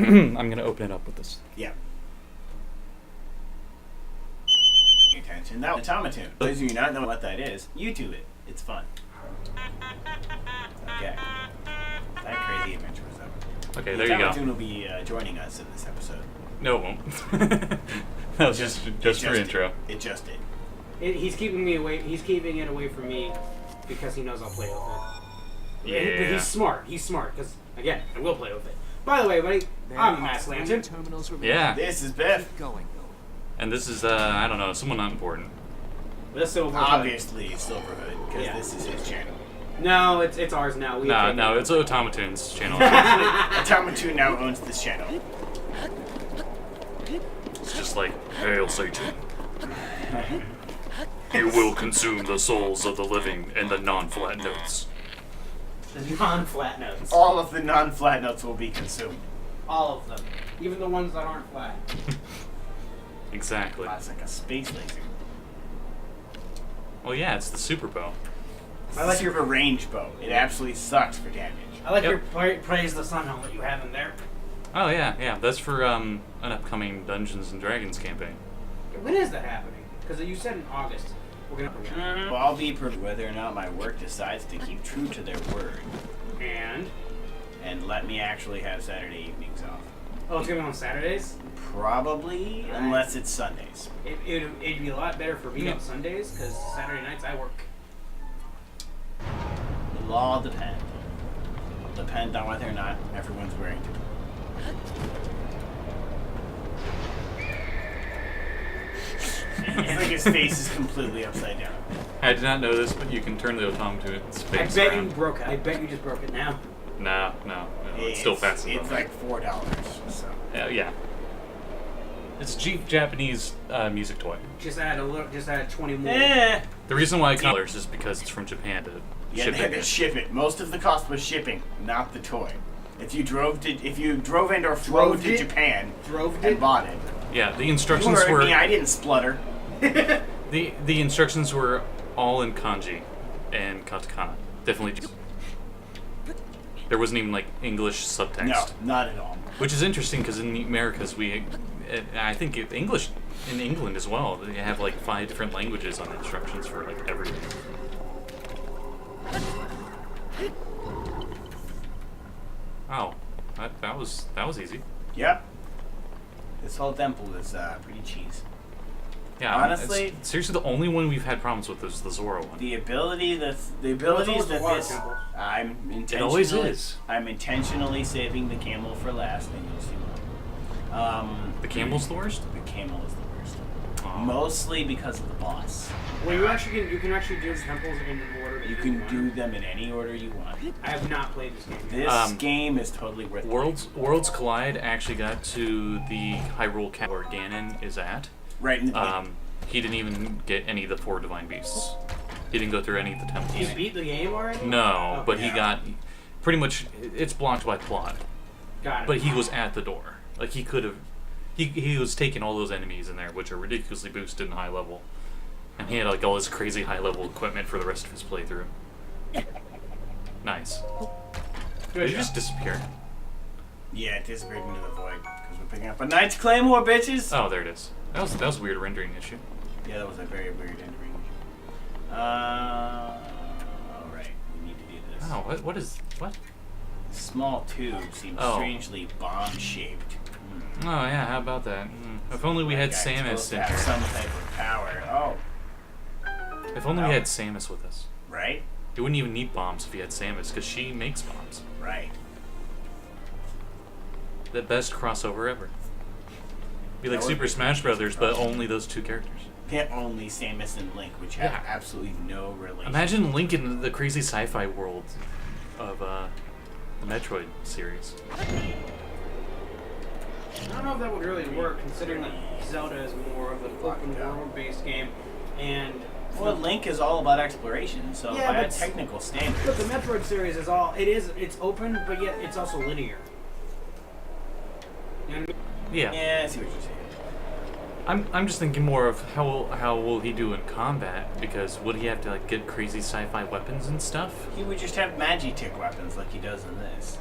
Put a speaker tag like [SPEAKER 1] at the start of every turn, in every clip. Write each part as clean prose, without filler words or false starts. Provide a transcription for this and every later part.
[SPEAKER 1] I'm going to open it up with this.
[SPEAKER 2] Yeah. Attention. That automaton. Those of you not know what that is, YouTube it. It's fun. Okay. That crazy adventure was over.
[SPEAKER 1] Okay, there you go.
[SPEAKER 2] Automaton will be joining us in this episode.
[SPEAKER 1] No, it won't. That was just for intro.
[SPEAKER 2] It just did.
[SPEAKER 3] He's keeping me away. He's keeping it away from me because he knows I'll play with it.
[SPEAKER 1] Yeah.
[SPEAKER 3] But he's smart. He's smart because again, I will play with it. By the way, buddy, I'm Mass Lantern.
[SPEAKER 1] Yeah.
[SPEAKER 2] This is Biff.
[SPEAKER 1] And this is, I don't know, someone not important.
[SPEAKER 3] This Silverhood.
[SPEAKER 2] Obviously Silverhood, because this is his channel.
[SPEAKER 3] No, it's ours now.
[SPEAKER 1] No, it's Automaton's channel.
[SPEAKER 2] Automaton now owns this channel.
[SPEAKER 1] It's just like, Hail Satan. You will consume the souls of the living and the non-flat notes.
[SPEAKER 3] The non-flat notes.
[SPEAKER 2] All of the non-flat notes will be consumed.
[SPEAKER 3] All of them. Even the ones that aren't flat.
[SPEAKER 1] Exactly.
[SPEAKER 2] That's like a space laser.
[SPEAKER 1] Well, yeah, it's the super bow.
[SPEAKER 2] I like your range bow. It absolutely sucks for damage.
[SPEAKER 3] I like your Praise the Sun helmet you have in there.
[SPEAKER 1] Oh, yeah. That's for an upcoming Dungeons and Dragons campaign.
[SPEAKER 3] When is that happening? Because you said in August. We're gonna.
[SPEAKER 2] Well, I'll be whether or not my work decides to keep true to their word. And let me actually have Saturday evenings off.
[SPEAKER 3] Oh, it's gonna be on Saturdays?
[SPEAKER 2] Probably, unless it's Sundays.
[SPEAKER 3] It'd be a lot better for me on Sundays, because Saturday nights I work.
[SPEAKER 2] It'll all depend. Depend on whether or not everyone's wearing it. It's like his face is completely upside down.
[SPEAKER 1] I did not know this, but you can turn the automaton's face
[SPEAKER 3] I bet
[SPEAKER 1] around.
[SPEAKER 3] you broke it. I bet you just broke it now.
[SPEAKER 1] No, it's still fast enough.
[SPEAKER 2] It's like $4, so.
[SPEAKER 1] Yeah. It's a cheap Japanese music toy.
[SPEAKER 3] Just add 20 more.
[SPEAKER 1] The reason why $1 is because it's from Japan to ship
[SPEAKER 2] they had to ship it. Most of the cost was shipping, not the toy. If you drove in or flew to Japan and bought it.
[SPEAKER 1] Yeah, the instructions
[SPEAKER 2] you heard
[SPEAKER 1] were.
[SPEAKER 2] Me, I didn't splutter.
[SPEAKER 1] The instructions were all in kanji and katakana. Definitely. There wasn't even like English subtext.
[SPEAKER 2] No, not at all.
[SPEAKER 1] Which is interesting because in the Americas I think English in England as well. They have like 5 different languages on instructions for like everything. Oh, that was easy.
[SPEAKER 2] Yep. This whole temple is pretty cheese.
[SPEAKER 1] Yeah,
[SPEAKER 2] honestly,
[SPEAKER 1] seriously, the only one we've had problems with is the Zoro one.
[SPEAKER 2] The abilities that this,
[SPEAKER 1] it always is.
[SPEAKER 2] I'm intentionally saving the camel for last, and you'll see why.
[SPEAKER 1] The camel's the worst?
[SPEAKER 2] The camel is the worst.
[SPEAKER 1] Oh.
[SPEAKER 2] Mostly because of the boss.
[SPEAKER 3] Well, you can actually do temples in the order.
[SPEAKER 2] You can do them in any order you want.
[SPEAKER 3] I have not played this game.
[SPEAKER 2] This game is totally worth it.
[SPEAKER 1] Worlds Collide actually got to the Hyrule Cap where Ganon is at.
[SPEAKER 2] Right in the beginning.
[SPEAKER 1] He didn't even get any of the 4 divine beasts. He didn't go through any of the temples.
[SPEAKER 3] He beat the game already?
[SPEAKER 1] No, but he got pretty much. It's blocked by plot.
[SPEAKER 3] Got it.
[SPEAKER 1] But he was at the door. Like he could have. He was taking all those enemies in there, which are ridiculously boosted in high level, and he had like all this crazy high level equipment for the rest of his playthrough. Nice. Did you just disappear?
[SPEAKER 2] Yeah, it disappeared into the void because we're picking up a Knight's Claymore, bitches.
[SPEAKER 1] Oh, there it is. That was a weird rendering issue.
[SPEAKER 2] Yeah, that was a very weird rendering issue. Alright, we need to do this.
[SPEAKER 1] Oh, what?
[SPEAKER 2] The small tube seems strangely bomb-shaped.
[SPEAKER 1] Oh yeah, how about that? If only we had Samus in here.
[SPEAKER 2] Some type of power. Oh.
[SPEAKER 1] If only we had Samus with us.
[SPEAKER 2] Right?
[SPEAKER 1] You wouldn't even need bombs if you had Samus, because she makes bombs.
[SPEAKER 2] Right.
[SPEAKER 1] The best crossover ever. Be like Super Smash Brothers, but only those 2 characters.
[SPEAKER 2] Yeah, only Samus and Link, which have absolutely no relation.
[SPEAKER 1] Imagine Link in the crazy sci-fi world of the Metroid series.
[SPEAKER 3] I don't know if that would really work, considering that Zelda is more of an open world-based game, and
[SPEAKER 2] well, Link is all about exploration, so by a technical standard.
[SPEAKER 3] But the Metroid series is it's open, but yet it's also linear. You know what I mean?
[SPEAKER 1] Yeah.
[SPEAKER 2] I see what you're saying.
[SPEAKER 1] I'm just thinking more of how will he do in combat, because would he have to like get crazy sci-fi weapons and stuff?
[SPEAKER 2] He would just have Magitek weapons like he does in this.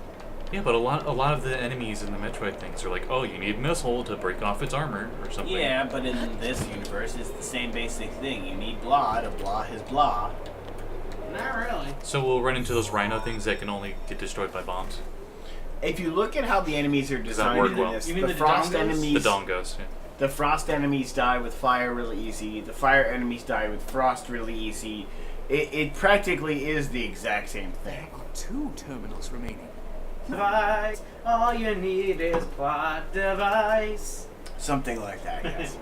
[SPEAKER 1] Yeah, but a lot of the enemies in the Metroid things are like, oh, you need missile to break off its armor or something.
[SPEAKER 2] Yeah, but in this universe, it's the same basic thing. You need blah to blah his blah.
[SPEAKER 3] Not really.
[SPEAKER 1] So we'll run into those rhino things that can only get destroyed by bombs.
[SPEAKER 2] If you look at how the enemies are designed
[SPEAKER 1] work
[SPEAKER 2] in
[SPEAKER 1] well?
[SPEAKER 2] this,
[SPEAKER 3] You mean
[SPEAKER 2] the
[SPEAKER 3] the
[SPEAKER 2] frost
[SPEAKER 3] dongos?
[SPEAKER 2] enemies,
[SPEAKER 1] The dongos, yeah.
[SPEAKER 2] the frost enemies die with fire really easy. The fire enemies die with frost really easy. It practically is the exact same thing.
[SPEAKER 4] There are 2 terminals remaining.
[SPEAKER 3] Device. All you need is plot device.
[SPEAKER 2] Something like that, yes.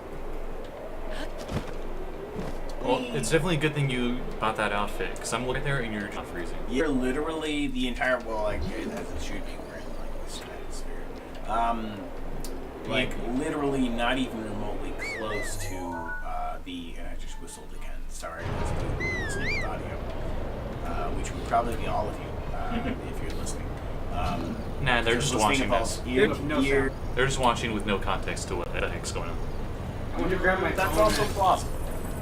[SPEAKER 1] Well, it's definitely a good thing you bought that outfit, because I'm looking there and you're not freezing.
[SPEAKER 2] You're literally the entire like as it should be wearing like this stratosphere. Like literally not even remotely close to the and I just whistled again. Sorry, that's people listening to audio, which would probably be all of you if you're listening.
[SPEAKER 1] Nah, they're just watching this.
[SPEAKER 2] Ear.
[SPEAKER 1] They're just watching with no context to what the heck's going on.
[SPEAKER 3] I went to grab my
[SPEAKER 2] That's
[SPEAKER 3] phone.
[SPEAKER 2] also plausible.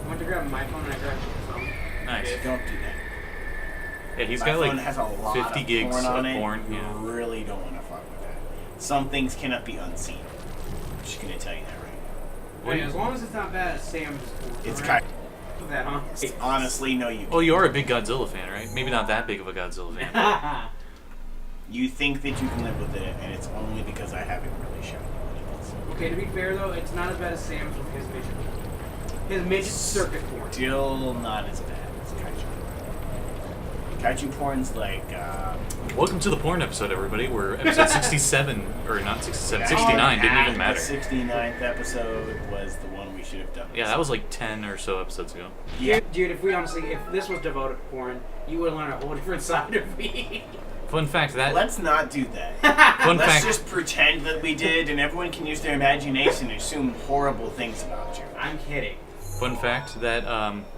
[SPEAKER 3] I went to grab my phone and I grabbed your phone.
[SPEAKER 1] Nice.
[SPEAKER 2] Don't do that.
[SPEAKER 1] Yeah, he's
[SPEAKER 2] My
[SPEAKER 1] got
[SPEAKER 2] phone
[SPEAKER 1] like
[SPEAKER 2] has a lot
[SPEAKER 1] 50
[SPEAKER 2] of
[SPEAKER 1] gigs
[SPEAKER 2] porn on
[SPEAKER 1] of
[SPEAKER 2] it.
[SPEAKER 1] porn.
[SPEAKER 2] You
[SPEAKER 1] Yeah.
[SPEAKER 2] really don't want to fuck with that. Some things cannot be unseen. I'm just gonna tell you that right now.
[SPEAKER 3] Hey, as long as it's not bad as Sam's.
[SPEAKER 2] It's
[SPEAKER 3] right?
[SPEAKER 2] kind.
[SPEAKER 3] That, huh?
[SPEAKER 2] It's honestly no you.
[SPEAKER 1] Oh, you are a big Godzilla fan, right? Maybe not that big of a Godzilla fan.
[SPEAKER 2] You think that you can live with it, and it's only because I haven't really shown you what it is.
[SPEAKER 3] Okay, to be fair though, it's not as bad as Sam's with his midget. His midget circuit porn.
[SPEAKER 2] Still not as bad as kaiju. Kaiju porn's like.
[SPEAKER 1] Welcome to the porn episode, everybody. We're episode 67, or not 67, 69. Didn't even matter.
[SPEAKER 2] The 69th episode was the one we should have done.
[SPEAKER 1] Yeah, that was like 10 or so episodes ago.
[SPEAKER 2] Yeah.
[SPEAKER 3] Dude, if we honestly, if this was devoted to porn, you would learn a whole different side of me.
[SPEAKER 1] Fun fact that.
[SPEAKER 2] Let's not do that.
[SPEAKER 1] Fun
[SPEAKER 2] Let's
[SPEAKER 1] fact.
[SPEAKER 2] just pretend that we did, and everyone can use their imagination and assume horrible things about you.
[SPEAKER 3] I'm kidding.
[SPEAKER 1] Fun fact that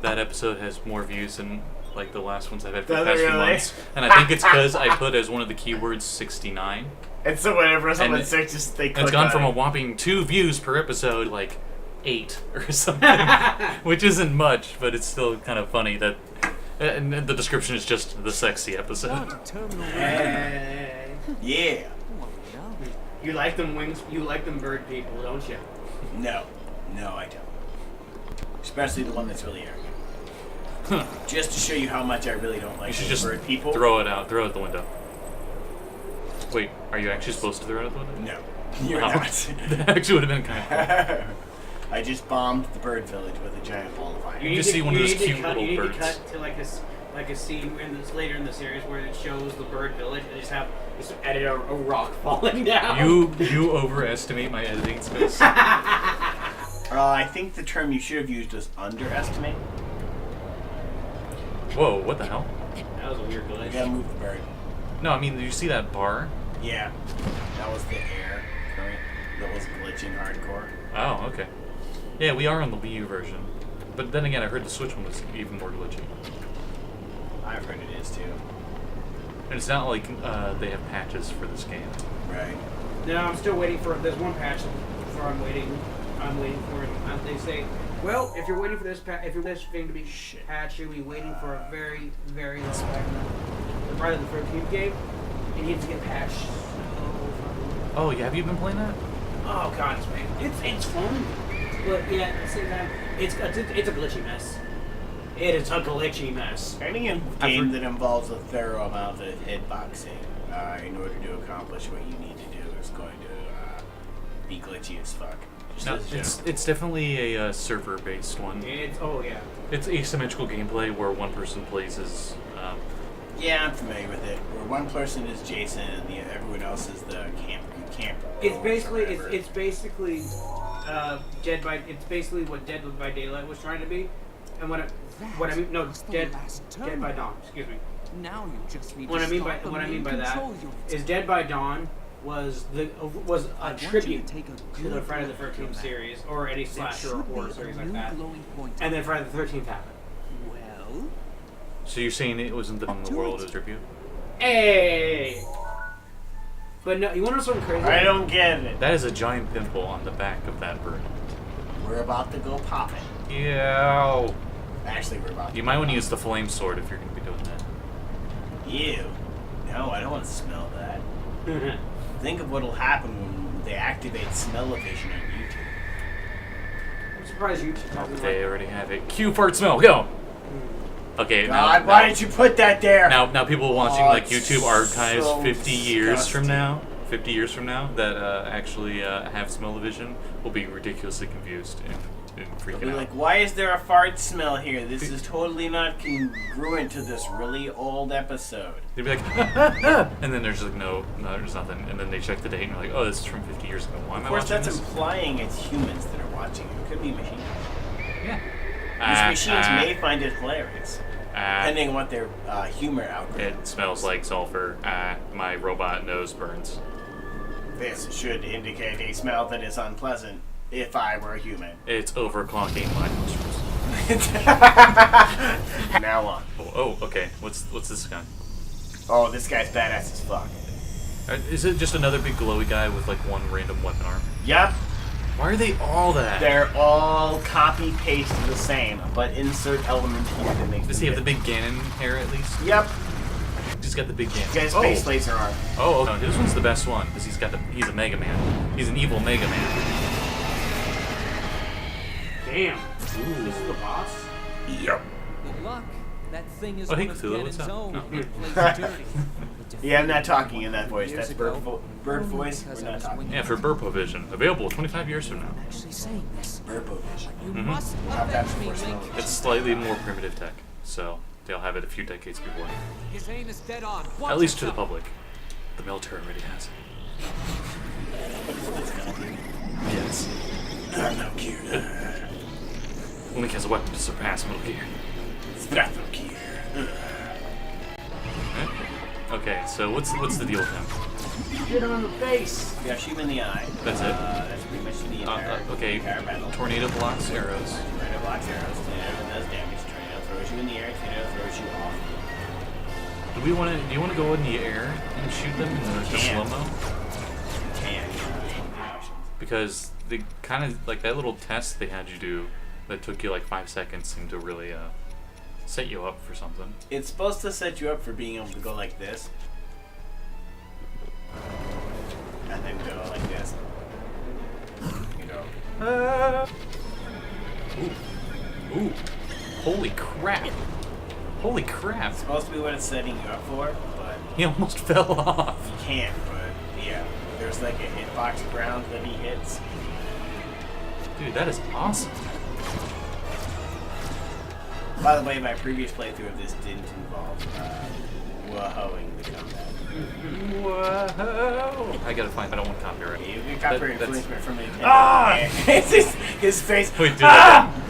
[SPEAKER 1] that episode has more views than like the last ones I've had for the
[SPEAKER 2] Does it
[SPEAKER 1] past few
[SPEAKER 2] really?
[SPEAKER 1] months, and I think it's because I put as one of the keywords 69.
[SPEAKER 2] And so whenever someone
[SPEAKER 1] And
[SPEAKER 2] searches, they click
[SPEAKER 1] And it's gone
[SPEAKER 2] on
[SPEAKER 1] from
[SPEAKER 2] it.
[SPEAKER 1] a whopping 2 views per episode, like 8 or something, which isn't much, but it's still kind of funny that. And the description is just the sexy episode.
[SPEAKER 4] What terminal
[SPEAKER 3] Hey.
[SPEAKER 2] Yeah.
[SPEAKER 4] Well done.
[SPEAKER 3] You like them wings, you like them bird people, don't you?
[SPEAKER 2] No. No, I don't. Especially the one that's really arrogant. Just to show you how much I really don't like
[SPEAKER 1] You should
[SPEAKER 2] those
[SPEAKER 1] just
[SPEAKER 2] bird people.
[SPEAKER 1] throw it out the window. Wait, are you actually supposed to throw it out the window?
[SPEAKER 2] No. You're
[SPEAKER 1] Wow.
[SPEAKER 2] not.
[SPEAKER 1] That actually would have been kind of cool.
[SPEAKER 2] I just bombed the bird village with a giant ball of fire.
[SPEAKER 1] You just see one of those cute little
[SPEAKER 3] you
[SPEAKER 1] birds.
[SPEAKER 3] need to cut to like a scene in this, later in the series where it shows the bird village and just edit a rock falling down.
[SPEAKER 1] You overestimate my editing skills.
[SPEAKER 2] I think the term you should have used was underestimate.
[SPEAKER 1] Whoa, what the hell?
[SPEAKER 3] That was a weird
[SPEAKER 2] You
[SPEAKER 3] glitch.
[SPEAKER 2] gotta move the bird.
[SPEAKER 1] No, I mean, did you see that bar?
[SPEAKER 2] Yeah. That was the air current that was glitching hardcore.
[SPEAKER 1] Oh, okay. Yeah, we are on the Wii U version. But then again, I heard the Switch one was even more glitchy.
[SPEAKER 2] I've heard it is too.
[SPEAKER 1] And it's not like they have patches for this game.
[SPEAKER 2] Right.
[SPEAKER 3] No, I'm still waiting for. There's one patch before I'm waiting for it. They say, well, if you're waiting for this this thing to be patched, you'll be waiting for a very, very long time. The Friday the 13th game, it needs to get patched.
[SPEAKER 1] Oh, yeah, have you been playing that?
[SPEAKER 3] Oh god, it's fun, but yeah, at the same time, it's a glitchy mess. It is a glitchy mess.
[SPEAKER 2] Any game that involves a thorough amount of hitboxing in order to accomplish what you need to do is going to be glitchy as fuck. Just
[SPEAKER 1] No,
[SPEAKER 2] as a joke.
[SPEAKER 1] it's definitely a server-based one.
[SPEAKER 3] Oh yeah.
[SPEAKER 1] It's asymmetrical gameplay where one person plays as...
[SPEAKER 2] Yeah, I'm familiar with it. Where one person is Jason and everyone else is the camp.
[SPEAKER 3] It's basically Dead what Dead by Daylight was trying to be, and what I mean Dead by Dawn. Excuse me.
[SPEAKER 4] Now you just need
[SPEAKER 3] What
[SPEAKER 4] to
[SPEAKER 3] I mean
[SPEAKER 4] start
[SPEAKER 3] by
[SPEAKER 4] the
[SPEAKER 3] what I mean
[SPEAKER 4] main
[SPEAKER 3] by that
[SPEAKER 4] control unit.
[SPEAKER 3] is Dead by Dawn was a
[SPEAKER 4] I want you
[SPEAKER 3] tribute
[SPEAKER 4] to take a
[SPEAKER 3] to the
[SPEAKER 4] good
[SPEAKER 3] Friday the
[SPEAKER 4] look at
[SPEAKER 3] 13th
[SPEAKER 4] your
[SPEAKER 3] series or any
[SPEAKER 4] There
[SPEAKER 3] slasher or
[SPEAKER 4] should be
[SPEAKER 3] horror
[SPEAKER 4] a
[SPEAKER 3] series like
[SPEAKER 4] new
[SPEAKER 3] that,
[SPEAKER 4] glowing point
[SPEAKER 3] and then
[SPEAKER 4] on
[SPEAKER 3] Friday the 13th happened.
[SPEAKER 4] Well,
[SPEAKER 1] So you're saying it wasn't on the world as tribute?
[SPEAKER 3] Hey. But no, you want to know something crazy?
[SPEAKER 2] I don't get it.
[SPEAKER 1] That is a giant pimple on the back of that bird.
[SPEAKER 2] We're about to go popping.
[SPEAKER 1] Yeah.
[SPEAKER 2] Actually, we're about to.
[SPEAKER 1] You might want to use the flame sword if you're going to be doing that.
[SPEAKER 2] Ew. No, I don't want to smell that. Think of what'll happen when they activate smell-o-vision on YouTube.
[SPEAKER 3] I'm surprised you.
[SPEAKER 1] They already have it. Cue fart smell. Go. Okay.
[SPEAKER 2] God, why did you put that there?
[SPEAKER 1] Now people watching like YouTube archives
[SPEAKER 2] so
[SPEAKER 1] 50 years from
[SPEAKER 2] disgusting.
[SPEAKER 1] now. 50 years from now that actually have smell-o-vision will be ridiculously confused and freaking
[SPEAKER 2] They'll be
[SPEAKER 1] out.
[SPEAKER 2] like, why is there a fart smell here? This is totally not congruent to this really old episode.
[SPEAKER 1] They'd be like, and then there's like, no, there's nothing. And then they check the date and they're like, oh, this is from 50 years ago. Why am I
[SPEAKER 2] Of course,
[SPEAKER 1] watching
[SPEAKER 2] that's
[SPEAKER 1] this?
[SPEAKER 2] implying it's humans that are watching it. It could be machines.
[SPEAKER 1] Yeah.
[SPEAKER 2] These machines may find it hilarious, depending on what their humor algorithm.
[SPEAKER 1] It smells like sulfur. My robot nose burns.
[SPEAKER 2] This should indicate a smell that is unpleasant if I were a human.
[SPEAKER 1] It's overclocking my nostrils.
[SPEAKER 2] Now on.
[SPEAKER 1] Oh, okay. What's this guy?
[SPEAKER 2] Oh, this guy's badass as fuck.
[SPEAKER 1] Is it just another big glowy guy with like one random weapon arm?
[SPEAKER 2] Yep,
[SPEAKER 1] Why are they all that?
[SPEAKER 2] they're all copy-paste the same, but insert element here that makes
[SPEAKER 1] Does he have the big Ganon hair at least?
[SPEAKER 2] Yep,
[SPEAKER 1] He's got the big Ganon.
[SPEAKER 2] he's got his space laser arm.
[SPEAKER 1] Oh, no, this one's the best one because he's a Mega Man. He's an evil Mega Man.
[SPEAKER 3] Damn. This is the boss.
[SPEAKER 2] Yep.
[SPEAKER 4] Good luck. That thing is
[SPEAKER 1] Oh, hey,
[SPEAKER 4] one of
[SPEAKER 1] Cthulhu, what's
[SPEAKER 4] Ganon's
[SPEAKER 1] up?
[SPEAKER 4] own.
[SPEAKER 1] No.
[SPEAKER 4] It plays dirty.
[SPEAKER 2] Yeah, I'm not talking in that voice.
[SPEAKER 4] Years
[SPEAKER 2] That's
[SPEAKER 4] ago,
[SPEAKER 2] bird
[SPEAKER 4] only
[SPEAKER 2] voice.
[SPEAKER 4] because
[SPEAKER 2] We're
[SPEAKER 4] I
[SPEAKER 2] not
[SPEAKER 4] was
[SPEAKER 2] talking.
[SPEAKER 4] winging
[SPEAKER 1] Yeah, for Burpovision. Available 25 years from now.
[SPEAKER 4] actually saying this.
[SPEAKER 2] Burpovision.
[SPEAKER 4] You
[SPEAKER 1] Mhm.
[SPEAKER 4] must
[SPEAKER 2] Have that
[SPEAKER 4] avenge me,
[SPEAKER 2] before
[SPEAKER 4] Link.
[SPEAKER 2] snow.
[SPEAKER 1] It's slightly more primitive tech, so they'll have it a few decades before.
[SPEAKER 4] His aim is dead on. Watch
[SPEAKER 1] At least to the
[SPEAKER 4] yourself.
[SPEAKER 1] public. The military already has it. Yes.
[SPEAKER 2] I'm no cute.
[SPEAKER 1] Link has a weapon to surpass Metal Gear.
[SPEAKER 2] That's no cute.
[SPEAKER 1] Okay, so what's the deal with him?
[SPEAKER 3] Hit him in the face.
[SPEAKER 2] Yeah, shoot him in the eye.
[SPEAKER 1] That's it?
[SPEAKER 2] That's pretty much the entire,
[SPEAKER 1] Okay,
[SPEAKER 2] entire battle.
[SPEAKER 1] tornado blocks arrows.
[SPEAKER 2] Tornado blocks arrows. Tornado does damage. Tornado throws you in the air. Tornado throws you off.
[SPEAKER 1] Do you want to go in the air and shoot them in the
[SPEAKER 2] Can.
[SPEAKER 1] slow-mo?
[SPEAKER 2] Can.
[SPEAKER 1] Because they kind of, like that little test they had you do that took you like 5 seconds seemed to really set you up for something.
[SPEAKER 2] It's supposed to set you up for being able to go like this. And then go like this. You know.
[SPEAKER 1] Ooh. Holy crap. Holy crap.
[SPEAKER 2] It's supposed to be what it's setting you up for, but
[SPEAKER 1] He almost fell off.
[SPEAKER 2] you can't. But yeah, there's like a hitbox ground that he hits.
[SPEAKER 1] Dude, that is awesome.
[SPEAKER 2] By the way, my previous playthrough of this didn't involve whoa-hoing the combat.
[SPEAKER 1] Whoa. I gotta find, I don't want copyright.
[SPEAKER 2] You get copyright
[SPEAKER 1] That's-
[SPEAKER 2] infringement from Nintendo.
[SPEAKER 1] Ah!
[SPEAKER 2] It's his face.
[SPEAKER 1] Wait, do
[SPEAKER 2] Ah!
[SPEAKER 1] that again.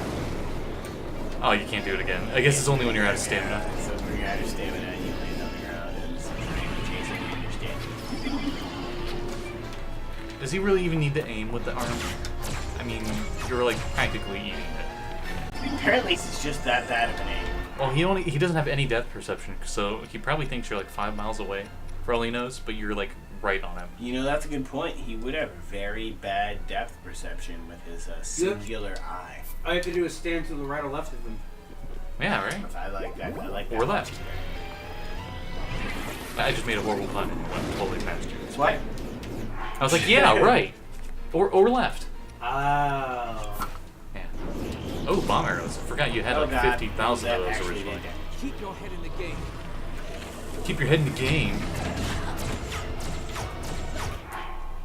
[SPEAKER 1] Oh, you can't do it again. I guess it's only when you're out of stamina.
[SPEAKER 2] Yeah, so when you're out of stamina, you land on the ground and sometimes chasing you and you're standing.
[SPEAKER 1] Does he really even need to aim with the arm? I mean, you're like practically eating it.
[SPEAKER 2] Apparently, it's just that bad of an aim.
[SPEAKER 1] Well, he doesn't have any depth perception, so he probably thinks you're like 5 miles away, for all he knows, but you're like right on him.
[SPEAKER 2] You know, that's a good point. He would have very bad depth perception with his singular eye.
[SPEAKER 3] All you have to do is stand to the right or left of him.
[SPEAKER 1] Yeah, right?
[SPEAKER 2] I like that. I like that.
[SPEAKER 1] Or left. I just made a horrible pun and went totally past you.
[SPEAKER 2] What?
[SPEAKER 1] I was like, yeah, right. Or left.
[SPEAKER 3] Oh.
[SPEAKER 1] Yeah. Oh, bomb arrows. I forgot you had
[SPEAKER 2] Oh,
[SPEAKER 1] like
[SPEAKER 2] God.
[SPEAKER 1] 50,000
[SPEAKER 2] That
[SPEAKER 1] of those
[SPEAKER 2] actually
[SPEAKER 1] originally.
[SPEAKER 2] did.
[SPEAKER 4] Keep your head in the game.
[SPEAKER 1] Keep your head in the game.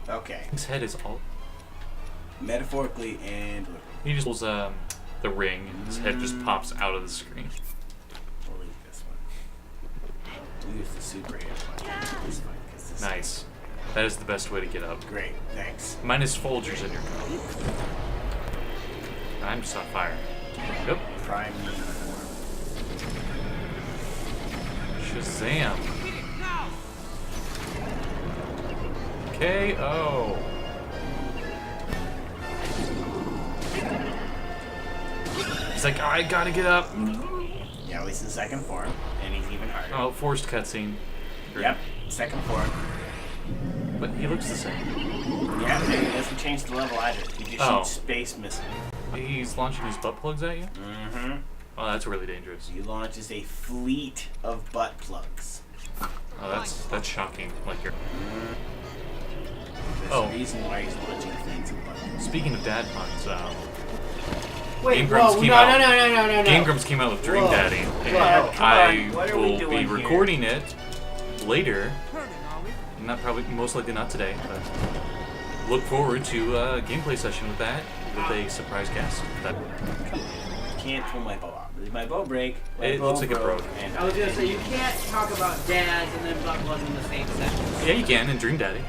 [SPEAKER 2] Okay.
[SPEAKER 1] His head is all...
[SPEAKER 2] Metaphorically and literally.
[SPEAKER 1] He just pulls the ring and his head just pops out of the screen.
[SPEAKER 2] We'll leave this one. We'll use the super hit one. This one, 'cause this
[SPEAKER 1] Nice. That is the best way to get up.
[SPEAKER 2] Great, thanks.
[SPEAKER 1] Minus Folgers in your cup. I'm just on fire. Yep.
[SPEAKER 2] Prime uniform.
[SPEAKER 1] Shazam. KO. He's like, I gotta get up.
[SPEAKER 2] Yeah, at least in second form, and he's even harder.
[SPEAKER 1] Oh, forced cutscene. Great.
[SPEAKER 2] Yep, second form.
[SPEAKER 1] But he looks the same.
[SPEAKER 2] Yeah, he doesn't change the level either. He just
[SPEAKER 1] Oh.
[SPEAKER 2] shoots space missiles.
[SPEAKER 1] He's launching his butt plugs at you?
[SPEAKER 2] Mm-hmm.
[SPEAKER 1] Oh, that's really dangerous.
[SPEAKER 2] He launches a fleet of butt plugs.
[SPEAKER 1] Oh, that's shocking. Like you're.
[SPEAKER 2] There's
[SPEAKER 1] Oh.
[SPEAKER 2] a reason why he's launching things in London.
[SPEAKER 1] Speaking of dad puns,
[SPEAKER 3] Wait,
[SPEAKER 1] Game
[SPEAKER 3] whoa,
[SPEAKER 1] Grumps
[SPEAKER 3] no,
[SPEAKER 1] came
[SPEAKER 3] no,
[SPEAKER 1] out.
[SPEAKER 3] no, no, no, no, no.
[SPEAKER 1] Game Grumps came out with Dream
[SPEAKER 3] Whoa.
[SPEAKER 1] Daddy, and
[SPEAKER 3] Whoa,
[SPEAKER 2] come on, what are we
[SPEAKER 1] will
[SPEAKER 2] doing
[SPEAKER 1] be
[SPEAKER 2] here?
[SPEAKER 1] recording it later.
[SPEAKER 4] Turning, are we?
[SPEAKER 1] Not probably, most likely not today, but look forward to a gameplay session with that, with a surprise guest. That
[SPEAKER 2] Can't pull my bow off. Did my bow break? My
[SPEAKER 1] It
[SPEAKER 2] bow
[SPEAKER 1] looks like it broke.
[SPEAKER 2] And
[SPEAKER 3] I was gonna say, you can't talk about dads and then butt plugs in the same sentence.
[SPEAKER 1] yeah, you can in Dream Daddy.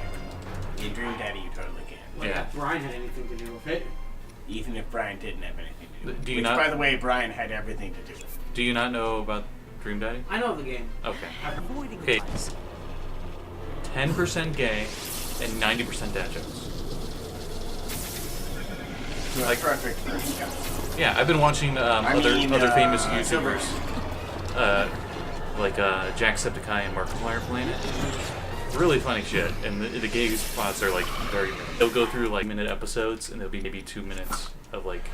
[SPEAKER 2] in Dream Daddy, you totally can.
[SPEAKER 3] Like
[SPEAKER 1] Yeah.
[SPEAKER 3] if Brian had anything to do with it.
[SPEAKER 2] Even if Brian didn't have anything to do with it.
[SPEAKER 1] Do you
[SPEAKER 2] Which,
[SPEAKER 1] not-
[SPEAKER 2] by the way, Brian had everything to do with it.
[SPEAKER 1] Do you not know about Dream Daddy?
[SPEAKER 3] I know the game.
[SPEAKER 1] Okay.
[SPEAKER 4] Avoiding
[SPEAKER 1] Okay.
[SPEAKER 4] advice.
[SPEAKER 1] 10% gay and 90% dad jokes.
[SPEAKER 2] Like, perfect for us.
[SPEAKER 1] Yeah, I've been watching other famous YouTubers, like Jacksepticeye and Markiplier playing it. Really funny shit, and the gay spots are like very. They'll go through like minute episodes, and there'll be maybe 2 minutes of like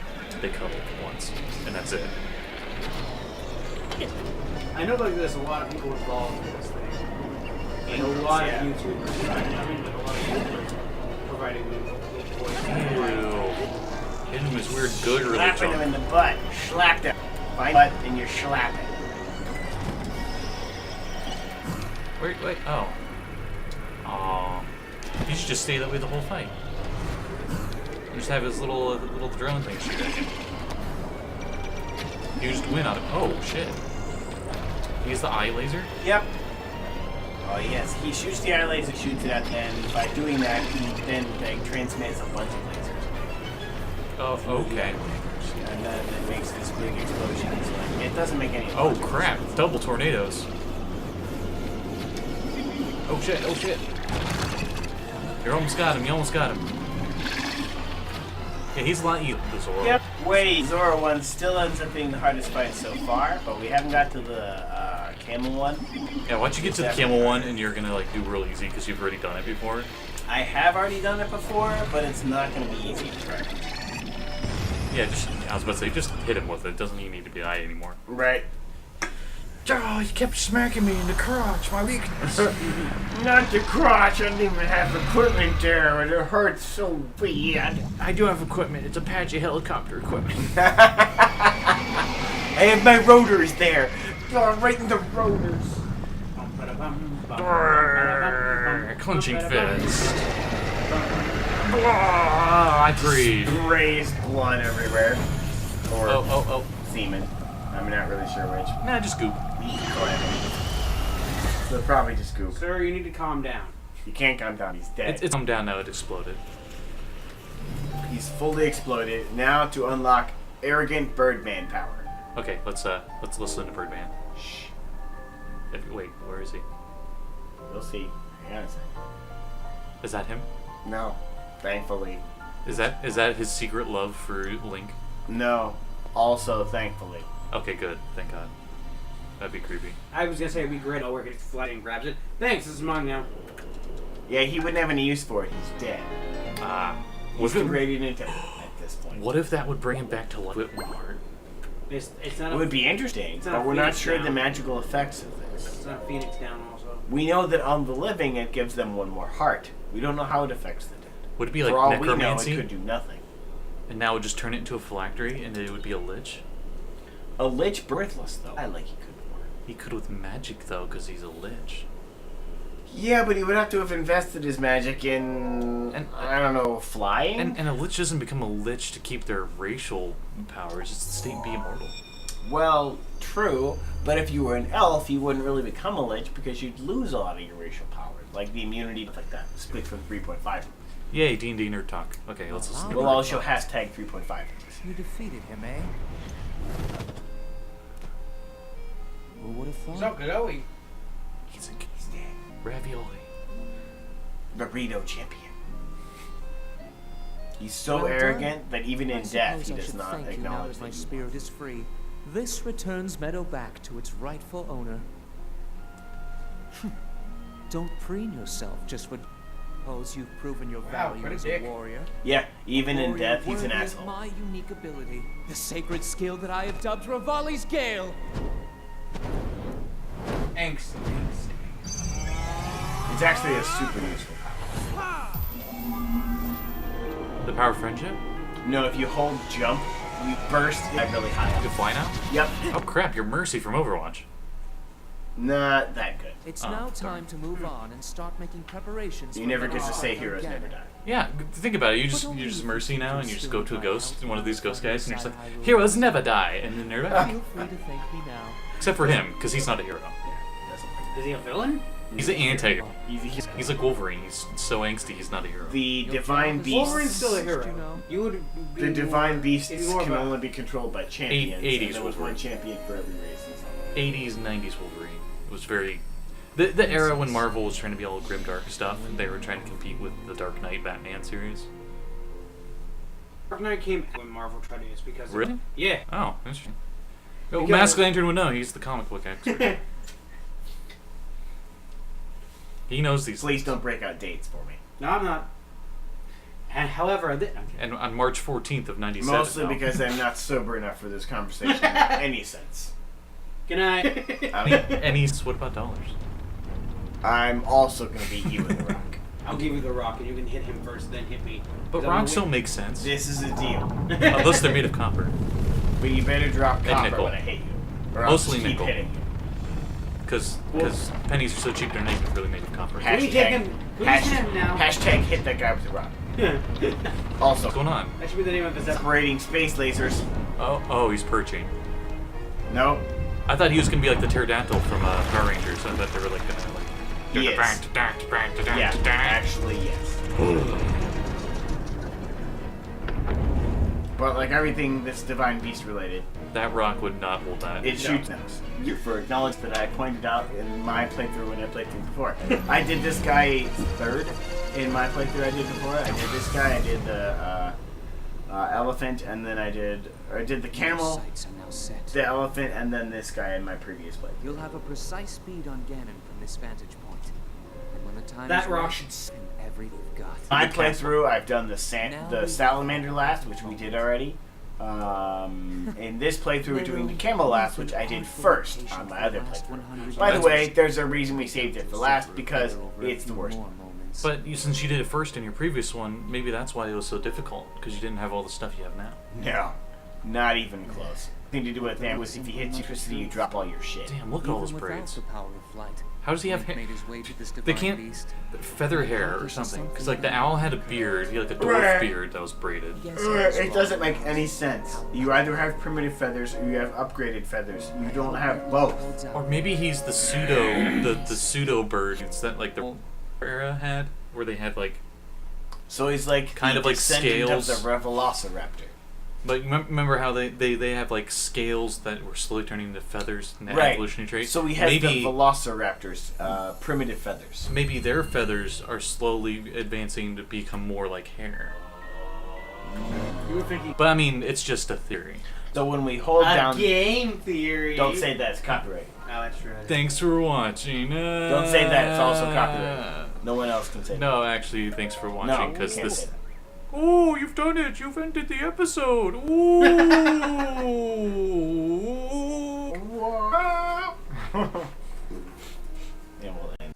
[SPEAKER 1] they couple once, and that's it.
[SPEAKER 3] I know like there's a lot of people involved in this thing. And a lot of YouTubers. I mean, like a lot of YouTubers providing me with voice.
[SPEAKER 1] Ew. Hit him his weird good
[SPEAKER 2] Slapping him
[SPEAKER 1] religion.
[SPEAKER 2] in the butt. Slapped him. Find butt and you're slapping.
[SPEAKER 1] Wait, oh. Aw. He should just stay that way the whole fight. Just have his little drone thing shoot at him. You just win on it. Oh, shit. He has the eye laser?
[SPEAKER 2] Yep. Oh yes, he shoots the eye laser, shoots it at them. By doing that, he then like, transmits a bunch of lasers.
[SPEAKER 1] Oh, okay.
[SPEAKER 2] And then it makes this big explosion. It's like, it doesn't make any
[SPEAKER 1] Oh,
[SPEAKER 2] logic.
[SPEAKER 1] crap. Double tornadoes. Oh, shit. Oh, shit. You almost got him. You almost got him. Yeah, he's a lot easier than Zoro.
[SPEAKER 2] Yep. Wait, Zoro one still ends up being the hardest fight so far, but we haven't got to the camel one.
[SPEAKER 1] Yeah, once you get to the camel one, and you're gonna like do real easy because you've already done it before.
[SPEAKER 2] I have already done it before, but it's not going to be easy to try.
[SPEAKER 1] Yeah, I was about to say, just hit him with it. It doesn't even need to be eye anymore.
[SPEAKER 2] Right.
[SPEAKER 1] Oh, you kept smacking me in the crotch, my weakness.
[SPEAKER 2] Not the crotch, I don't even have equipment there, and it hurts so bad.
[SPEAKER 1] I do have equipment. It's Apache helicopter equipment.
[SPEAKER 2] I have my rotors there. Oh, right in the rotors.
[SPEAKER 1] Clenching fist. I breathe.
[SPEAKER 2] Sprays blood everywhere. Or
[SPEAKER 1] Oh.
[SPEAKER 2] semen. I'm not really sure which.
[SPEAKER 1] Nah, just goop.
[SPEAKER 2] So probably just goop.
[SPEAKER 3] Sir, you need to calm down.
[SPEAKER 2] You can't calm down, he's dead.
[SPEAKER 1] It's come down now. It exploded.
[SPEAKER 2] He's fully exploded. Now to unlock arrogant Birdman power.
[SPEAKER 1] Okay, let's listen to Birdman. Shh. Wait, where is he?
[SPEAKER 2] We'll see. Hang on a second.
[SPEAKER 1] Is that him?
[SPEAKER 2] No. Thankfully.
[SPEAKER 1] Is that his secret love for Link?
[SPEAKER 2] No. Also, thankfully.
[SPEAKER 1] Okay, good. Thank God. That'd be creepy.
[SPEAKER 3] I was gonna say it'd be great. I'll work it flat and grabs it. Thanks, this is mine now.
[SPEAKER 2] Yeah, he wouldn't have any use for it. He's dead.
[SPEAKER 1] What
[SPEAKER 2] He's
[SPEAKER 1] if,
[SPEAKER 2] radiant at this point.
[SPEAKER 1] what if that would bring him back to life a bit more?
[SPEAKER 3] It's not
[SPEAKER 2] It
[SPEAKER 3] a,
[SPEAKER 2] would be interesting,
[SPEAKER 3] It's not
[SPEAKER 2] but we're not
[SPEAKER 3] Phoenix
[SPEAKER 2] sure
[SPEAKER 3] Down.
[SPEAKER 2] the magical effects of this.
[SPEAKER 3] it's not Phoenix down also.
[SPEAKER 2] We know that on the living, it gives them one more heart. We don't know how it affects the dead.
[SPEAKER 1] Would it be
[SPEAKER 2] For
[SPEAKER 1] like
[SPEAKER 2] all we know, it
[SPEAKER 1] necromancy?
[SPEAKER 2] could do nothing.
[SPEAKER 1] And now it would just turn it into a phylactery, and it would be a lich?
[SPEAKER 2] A lich birthless, though. I like he could work.
[SPEAKER 1] He could with magic, though, because he's a lich.
[SPEAKER 2] Yeah, but he would have to have invested his magic in, I don't know, flying?
[SPEAKER 1] And a lich doesn't become a lich to keep their racial powers. It's to stay be immortal.
[SPEAKER 2] Well, true, but if you were an elf, you wouldn't really become a lich because you'd lose a lot of your racial powers, like the immunity, like that, split from 3.5.
[SPEAKER 1] Yay, D&D nerd talk. Okay, let's listen to
[SPEAKER 2] We'll
[SPEAKER 1] it.
[SPEAKER 2] all show hashtag 3.5.
[SPEAKER 4] You defeated him, eh? Who would have thought?
[SPEAKER 3] So, Kadoe.
[SPEAKER 1] He's dead. Ravioli.
[SPEAKER 2] Burrito champion. He's so
[SPEAKER 4] Well done.
[SPEAKER 2] arrogant that even in
[SPEAKER 4] I
[SPEAKER 2] death
[SPEAKER 4] suppose
[SPEAKER 2] he
[SPEAKER 4] I
[SPEAKER 2] does
[SPEAKER 4] should
[SPEAKER 2] not
[SPEAKER 4] thank you now
[SPEAKER 2] acknowledge
[SPEAKER 4] that my
[SPEAKER 2] that.
[SPEAKER 4] spirit is free. This returns Meadow back to its rightful owner. Don't preen yourself just for suppose you've proven your value
[SPEAKER 3] what a
[SPEAKER 4] as
[SPEAKER 3] dick.
[SPEAKER 4] a warrior.
[SPEAKER 2] Yeah, even in
[SPEAKER 4] Warrior
[SPEAKER 2] death he's an
[SPEAKER 4] worthy of
[SPEAKER 2] asshole.
[SPEAKER 4] my unique ability, the sacred skill that I have dubbed Rivali's Gale.
[SPEAKER 3] Angst.
[SPEAKER 2] It's actually a super useful power.
[SPEAKER 1] The power of friendship?
[SPEAKER 2] No, if you hold jump, you burst really high
[SPEAKER 1] You
[SPEAKER 2] up.
[SPEAKER 1] can fly now?
[SPEAKER 2] Yep.
[SPEAKER 1] Oh crap, you're Mercy from Overwatch.
[SPEAKER 2] Not that good.
[SPEAKER 4] It's
[SPEAKER 1] Oh,
[SPEAKER 4] now
[SPEAKER 1] sorry.
[SPEAKER 4] time to move on and start making preparations.
[SPEAKER 2] You
[SPEAKER 4] for
[SPEAKER 2] never
[SPEAKER 4] the
[SPEAKER 2] get to
[SPEAKER 4] next
[SPEAKER 2] say
[SPEAKER 4] fight
[SPEAKER 2] heroes
[SPEAKER 4] again.
[SPEAKER 2] never die.
[SPEAKER 1] Yeah, think about it. You're just Mercy now, and you just go to a ghost, one of these ghost guys, and you're just like, heroes never die, and then they're back.
[SPEAKER 4] Feel free to thank me now.
[SPEAKER 1] Except for him, because he's not a hero.
[SPEAKER 3] Is he a villain?
[SPEAKER 1] He's an anti-hero.
[SPEAKER 2] He's
[SPEAKER 1] He's like Wolverine. He's so angsty, he's not a hero.
[SPEAKER 2] the divine
[SPEAKER 3] Wolverine's
[SPEAKER 2] beasts.
[SPEAKER 3] still a hero.
[SPEAKER 4] You know.
[SPEAKER 3] You would be
[SPEAKER 2] The divine beasts
[SPEAKER 3] it'd be more of
[SPEAKER 2] can
[SPEAKER 3] a-
[SPEAKER 2] only be controlled by champions.
[SPEAKER 1] 80s
[SPEAKER 2] and there was one
[SPEAKER 1] Wolverine.
[SPEAKER 2] champion for every race. And stuff.
[SPEAKER 1] 80s, 90s Wolverine. It was very... The era when Marvel was trying to be all grimdark stuff, and they were trying to compete with the Dark Knight Batman series.
[SPEAKER 3] Dark Knight came when Marvel tried to use because of-
[SPEAKER 1] Really?
[SPEAKER 3] Yeah.
[SPEAKER 1] Oh, interesting. Oh,
[SPEAKER 3] Because-
[SPEAKER 1] Masked Lantern would know. He's the comic book expert. He knows these
[SPEAKER 2] Please
[SPEAKER 1] things.
[SPEAKER 2] don't break out dates for me.
[SPEAKER 3] No, I'm not. And however, I'm kidding.
[SPEAKER 1] And on March 14th of 97.
[SPEAKER 2] Mostly
[SPEAKER 1] no.
[SPEAKER 2] because I'm not sober enough for this conversation to make any sense.
[SPEAKER 3] Good night.
[SPEAKER 2] I mean,
[SPEAKER 1] And he's... What about dollars?
[SPEAKER 2] I'm also going to beat you in the rock.
[SPEAKER 3] I'll give you the rock, and you can hit him first, then hit me.
[SPEAKER 1] But
[SPEAKER 3] 'Cause I'm
[SPEAKER 1] rocks
[SPEAKER 3] gonna
[SPEAKER 1] don't make sense.
[SPEAKER 2] This is a deal.
[SPEAKER 1] Unless they're made of copper.
[SPEAKER 2] But you better drop
[SPEAKER 1] And
[SPEAKER 2] copper
[SPEAKER 1] nickel.
[SPEAKER 2] when I hit you. Or I'll
[SPEAKER 1] Mostly
[SPEAKER 2] just keep
[SPEAKER 1] nickel.
[SPEAKER 2] hitting you.
[SPEAKER 1] Because pennies are so cheap, they're not even really made of copper.
[SPEAKER 3] Can we take him? Can we send him now?
[SPEAKER 2] Hashtag hit that guy with the rock. Also,
[SPEAKER 1] What's going on?
[SPEAKER 3] That should be the name of this episode.
[SPEAKER 2] operating space lasers.
[SPEAKER 1] Oh, he's perching.
[SPEAKER 2] No,
[SPEAKER 1] I thought he was gonna be like the pterodactyl from Power Rangers. I thought they were like gonna like.
[SPEAKER 2] He is. Yeah, actually, yes. But like everything that's Divine Beast related,
[SPEAKER 1] That rock would not hold that.
[SPEAKER 2] it shoots nose. You for acknowledge that I pointed out in my playthrough when I played through before. I did this guy third in my playthrough I did before. I did this guy, I did the elephant, and then I did the camel,
[SPEAKER 4] Sights are now set.
[SPEAKER 2] the elephant, and then this guy in my previous playthrough.
[SPEAKER 4] You'll have a precise speed on Ganon from this vantage point. And when the time
[SPEAKER 3] That
[SPEAKER 4] is
[SPEAKER 3] rock
[SPEAKER 4] right,
[SPEAKER 3] should s-
[SPEAKER 4] and everything you've got.
[SPEAKER 2] My
[SPEAKER 1] The castle.
[SPEAKER 2] playthrough, I've done the salamander last, which we did already. In this playthrough, we're doing the camel last, which I did first on my other playthrough. By the way, there's a reason we saved it for last, because it's the worst.
[SPEAKER 1] But since you did it first in your previous one, maybe that's why it was so difficult, because you didn't have all the stuff you have now.
[SPEAKER 2] No, not even close. Thing to do with that was if you hit electricity, you drop all your shit.
[SPEAKER 1] Damn, look at all those braids.
[SPEAKER 4] The power of flight,
[SPEAKER 1] How does he have
[SPEAKER 4] Link
[SPEAKER 1] hair?
[SPEAKER 4] made his way to this
[SPEAKER 1] They
[SPEAKER 4] divine
[SPEAKER 1] can't
[SPEAKER 4] beast.
[SPEAKER 1] feather hair or something. Because like the owl had a beard, he had like a
[SPEAKER 2] Right.
[SPEAKER 1] dwarf beard that was braided.
[SPEAKER 4] Yes, I was
[SPEAKER 2] It
[SPEAKER 4] wrong.
[SPEAKER 2] doesn't make any sense. You either have primitive feathers or you have upgraded feathers. You don't have both.
[SPEAKER 1] Or maybe he's the pseudo bird. It's that like the era had, where they had like.
[SPEAKER 2] So he's like
[SPEAKER 1] Kind
[SPEAKER 2] the
[SPEAKER 1] of like
[SPEAKER 2] descendant
[SPEAKER 1] scales.
[SPEAKER 2] of the Velociraptor.
[SPEAKER 1] But remember how they have like scales that were slowly turning into feathers in that
[SPEAKER 2] Right.
[SPEAKER 1] evolutionary trait?
[SPEAKER 2] So he has the
[SPEAKER 1] maybe
[SPEAKER 2] Velociraptor's primitive feathers.
[SPEAKER 1] maybe their feathers are slowly advancing to become more like hair.
[SPEAKER 3] You were thinking
[SPEAKER 1] But I mean, it's just a theory.
[SPEAKER 2] So when we hold
[SPEAKER 3] a
[SPEAKER 2] down,
[SPEAKER 3] game theory.
[SPEAKER 2] don't say that it's copyright.
[SPEAKER 3] Oh, that's true.
[SPEAKER 1] Thanks for watching.
[SPEAKER 2] Don't say that it's also copyright. No one else can say that.
[SPEAKER 1] No, actually, thanks for
[SPEAKER 2] No,
[SPEAKER 1] watching
[SPEAKER 2] we
[SPEAKER 1] because
[SPEAKER 2] can't
[SPEAKER 1] this.
[SPEAKER 2] say that.
[SPEAKER 1] Oh, you've done it! You've ended the episode. Ooh.
[SPEAKER 2] Yeah, well then.